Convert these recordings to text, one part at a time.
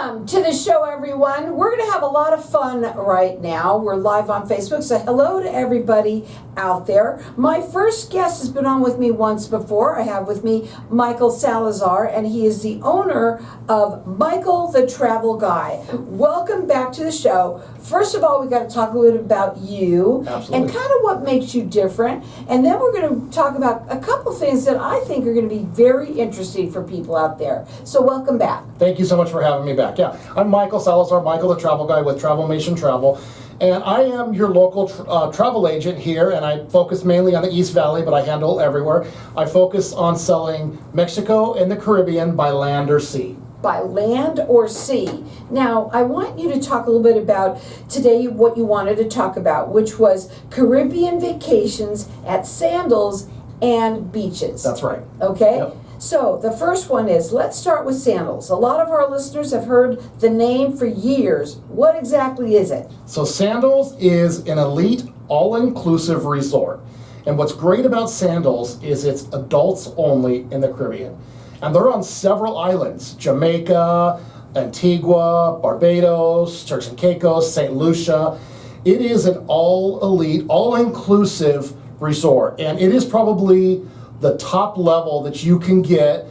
Welcome to the show, everyone. We're going to have a lot of fun right now. We're live on Facebook, so hello to everybody out there. My first guest has been on with me once before. I have with me Michael Salazar, and he is the owner of Michael the Travel Guy. Welcome back to the show. First of all, we got to talk a little bit about you. Absolutely. And kind of what makes you different. And then we're going to talk about a couple things that I think are going to be very interesting for people out there. So welcome back. Thank you so much for having me back. Yeah, I'm Michael Salazar, Michael the Travel Guy with Travelmation Travel. And I am your local travel agent here, and I focus mainly on the East Valley, but I handle everywhere. I focus on selling Mexico and the Caribbean by land or sea. By land or sea. Now, I want you to talk a little bit about today what you wanted to talk about, which was Caribbean vacations at Sandals and beaches. That's right. Okay? Yep. So, the first one is, let's start with Sandals. A lot of our listeners have heard the name for years. What exactly is it? So Sandals is an elite, all-inclusive resort. And what's great about Sandals is it's adults only in the Caribbean. And they're on several islands: Jamaica, Antigua, Barbados, Turks and Caicos, St. Lucia. It is an all-elite, all-inclusive resort. And it is probably the top level that you can get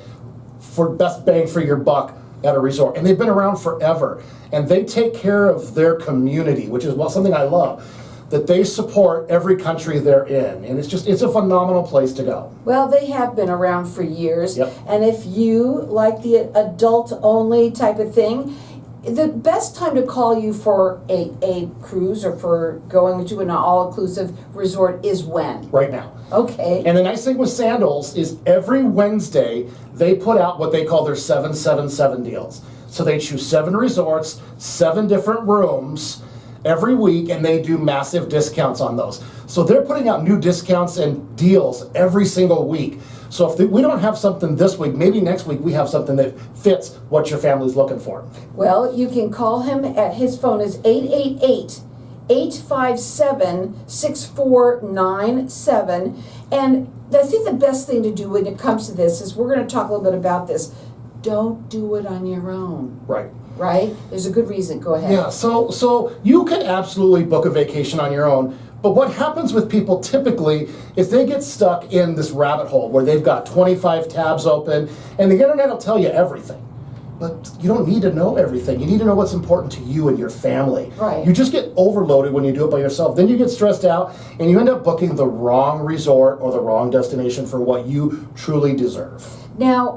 for best bang for your buck at a resort. And they've been around forever. And they take care of their community, which is something I love, that they support every country they're in. And it's a phenomenal place to go. Well, they have been around for years. Yep. And if you like the adult-only type of thing, the best time to call you for a cruise or for going to an all-inclusive resort is when? Right now. Okay. And the nice thing with Sandals is every Wednesday, they put out what they call their 777 deals. So they choose 7 resorts, 7 different rooms every week, and they do massive discounts on those. So they're putting out new discounts and deals every single week. So if we don't have something this week, maybe next week we have something that fits what your family's looking for. Well, you can call him at his phone is 888-857-6497. And I think the best thing to do when it comes to this is we're going to talk a little bit about this. Don't do it on your own. Right. Right? There's a good reason. Go ahead. Yeah, so you can absolutely book a vacation on your own, but what happens with people typically is they get stuck in this rabbit hole where they've got 25 tabs open, and the internet will tell you everything. But you don't need to know everything. You need to know what's important to you and your family. Right. You just get overloaded when you do it by yourself. Then you get stressed out, and you end up booking the wrong resort or the wrong destination for what you truly deserve. Now,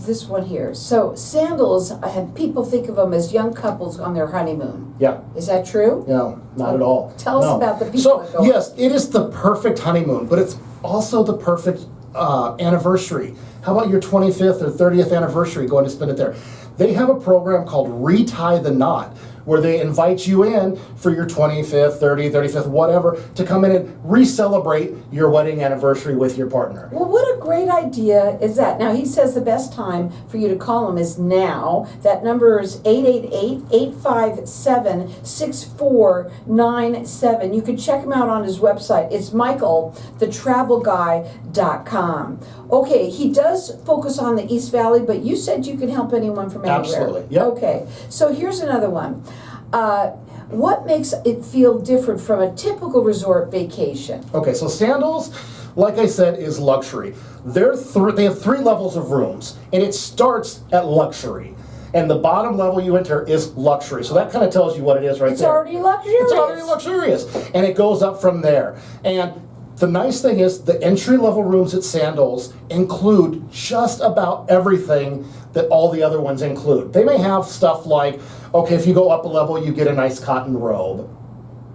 this one here. So Sandals, people think of them as young couples on their honeymoon. Yeah. Is that true? No, not at all. Tell us No. about the people So, that go. yes, it is the perfect honeymoon, but it's also the perfect anniversary. How about your 25th or 30th anniversary, going to spend it there? They have a program called Retie the Knot, where they invite you in for your 25th, 30th, 35th, whatever, to come in and re-celebrate your wedding anniversary with your partner. Well, what a great idea is that. Now, he says the best time for you to call him is now. That number is 888-857-6497. You can check him out on his website. It's michaelthetravelguy.com. Okay, he does focus on the East Valley, but you said you can help anyone from anywhere. Absolutely, yep. Okay, so here's another one. What makes it feel different from a typical resort vacation? Okay, so Sandals, like I said, is luxury. They have 3 levels of rooms, and it starts at luxury. And the bottom level you enter is luxury. So that kind of tells you what it is right It's there. already luxurious. It's already luxurious. And it goes up from there. And the nice thing is the entry-level rooms at Sandals include just about everything that all the other ones include. They may have stuff like, okay, if you go up a level, you get a nice cotton robe.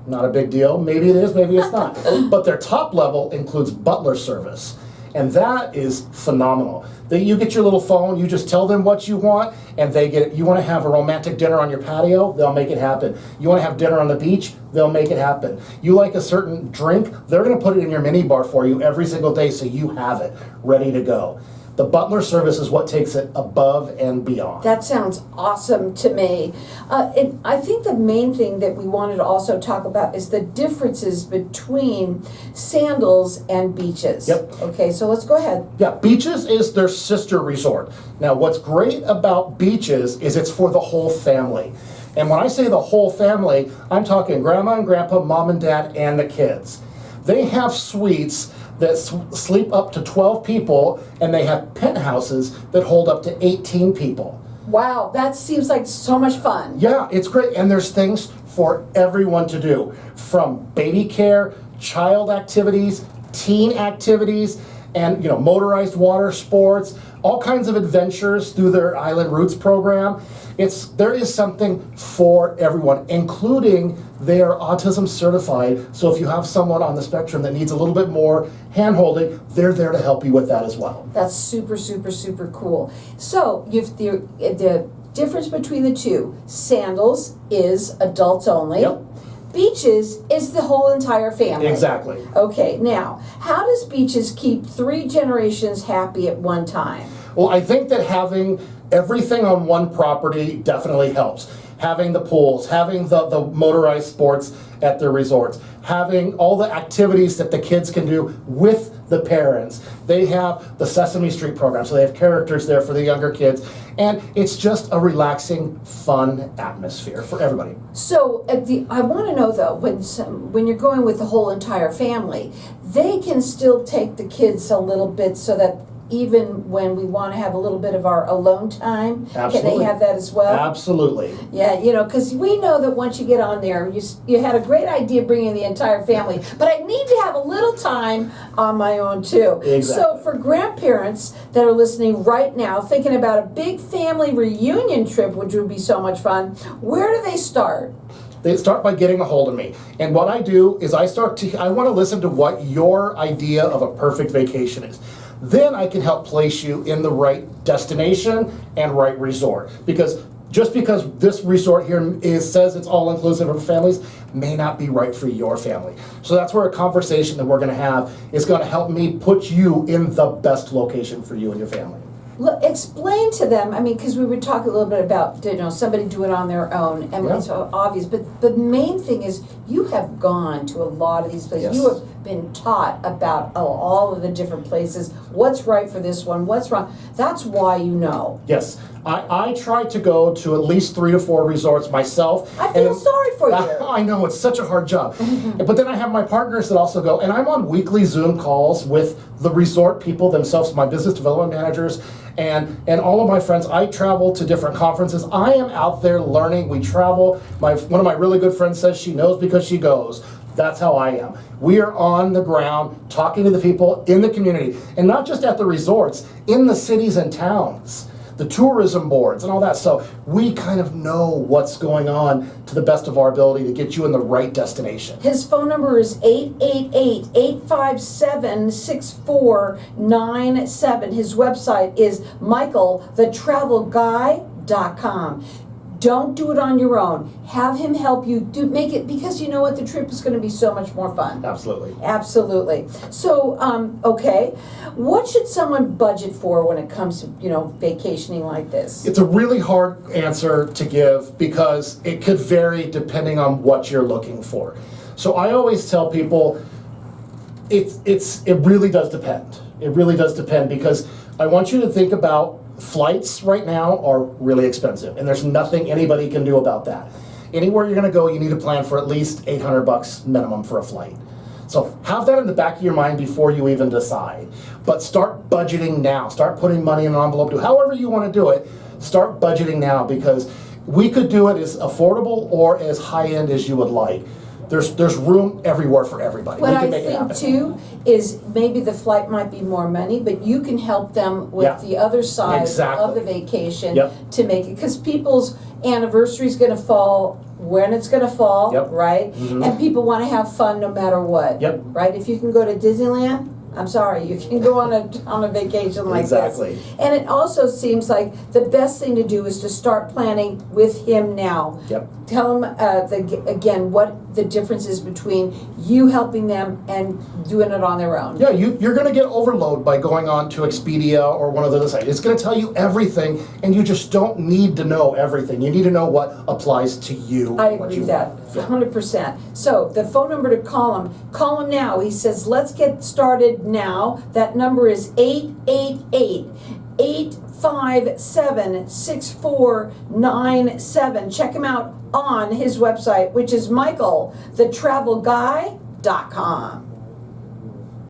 Not a big deal. Maybe it is, maybe it's not. But their top level includes butler service. And that is phenomenal. You get your little phone, you just tell them what you want, and they get it. You want to have a romantic dinner on your patio, they'll make it happen. You want to have dinner on the beach, they'll make it happen. You like a certain drink, they're going to put it in your mini bar for you every single day so you have it ready to go. The butler service is what takes it above and beyond. That sounds awesome to me. And I think the main thing that we wanted to also talk about is the differences between Sandals and Beaches. Yep. Okay, so let's go ahead. Yeah, Beaches is their sister resort. Now, what's great about Beaches is it's for the whole family. And when I say the whole family, I'm talking grandma and grandpa, mom and dad, and the kids. They have suites that sleep up to 12 people, and they have penthouses that hold up to 18 people. Wow, that seems like so much fun. Yeah, it's great, and there's things for everyone to do, from baby care, child activities, teen activities, and motorized water sports, all kinds of adventures through their Island Roots program. There is something for everyone, including they are autism certified. So if you have someone on the spectrum that needs a little bit more hand-holding, they're there to help you with that as well. That's super, super, super cool. So you've the difference between the two. Sandals is adults only. Yep. Beaches is the whole entire family. Exactly. Okay, now, how does Beaches keep 3 generations happy at one time? Well, I think that having everything on one property definitely helps. Having the pools, having the motorized sports at their resorts, having all the activities that the kids can do with the parents. They have the Sesame Street program, so they have characters there for the younger kids. And it's just a relaxing, fun atmosphere for everybody. So I want to know though, when you're going with the whole entire family, they can still take the kids a little bit so that even when we want to have a little bit of our alone time, Absolutely. Can they have that as well? Absolutely. Yeah, because we know that once you get on there, you had a great idea bringing the entire family, but I need to have a little time on my own too. Exactly. So for grandparents that are listening right now, thinking about a big family reunion trip, which would be so much fun, where do they start? They start by getting a hold of me. And what I do is I want to listen to what your idea of a perfect vacation is. Then I can help place you in the right destination and right resort. Because just because this resort here says it's all inclusive for families may not be right for your family. So that's where a conversation that we're going to have is going to help me put you in the best location for you and your family. Explain to them, because we were talking a little bit about, somebody do it on their own, and Yeah. it's obvious, but the main thing is you have gone to a lot of these places. Yes. You have been taught about all of the different places, what's right for this one, what's wrong. That's why you know. Yes, I try to go to at least 3 to 4 resorts myself. I feel sorry for you. I know, it's such a hard job. But then I have my partners that also go, and I'm on weekly Zoom calls with the resort people themselves, my business development managers, and all of my friends. I travel to different conferences. I am out there learning. We travel. One of my really good friends says she knows because she goes. That's how I am. We are on the ground talking to the people in the community, and not just at the resorts, in the cities and towns, the tourism boards and all that. So we kind of know what's going on to the best of our ability to get you in the right destination. His phone number is 888-857-6497. His website is michaelthetravelguy.com. Don't do it on your own. Have him help you make it, because you know what? The trip is going to be so much more fun. Absolutely. Absolutely. So, okay. What should someone budget for when it comes to, vacationing like this? It's a really hard answer to give because it could vary depending on what you're looking for. So I always tell people it really does depend. It really does depend, because I want you to think about flights right now are really expensive, and there's nothing anybody can do about that. Anywhere you're going to go, you need to plan for at least $800 minimum for a flight. So have that in the back of your mind before you even decide. But start budgeting now. Start putting money in an envelope. However you want to do it, start budgeting now, because we could do it as affordable or as high-end as you would like. There's room everywhere for everybody. What We I can make it think happen. too is maybe the flight might be more money, but you can help them with Yeah. the other side Exactly. of the vacation Yep. to make it, because people's anniversary is going to fall when it's going to fall, Yep. right? Mhm. And people want to have fun no matter what, Yep. right? If you can go to Disneyland, I'm sorry, you can go on a vacation like Exactly. this. And it also seems like the best thing to do is to start planning with him now. Yep. Tell him again what the difference is between you helping them and doing it on their own. Yeah, you're going to get overload by going on to Expedia or one of the other sites. It's going to tell you everything, and you just don't need to know everything. You need to know what applies to you. I what agree you with that, want. 100%. So the phone number to call him now. He says, let's get started now. That number is 888-857-6497. Check him out on his website, which is michaelthetravelguy.com.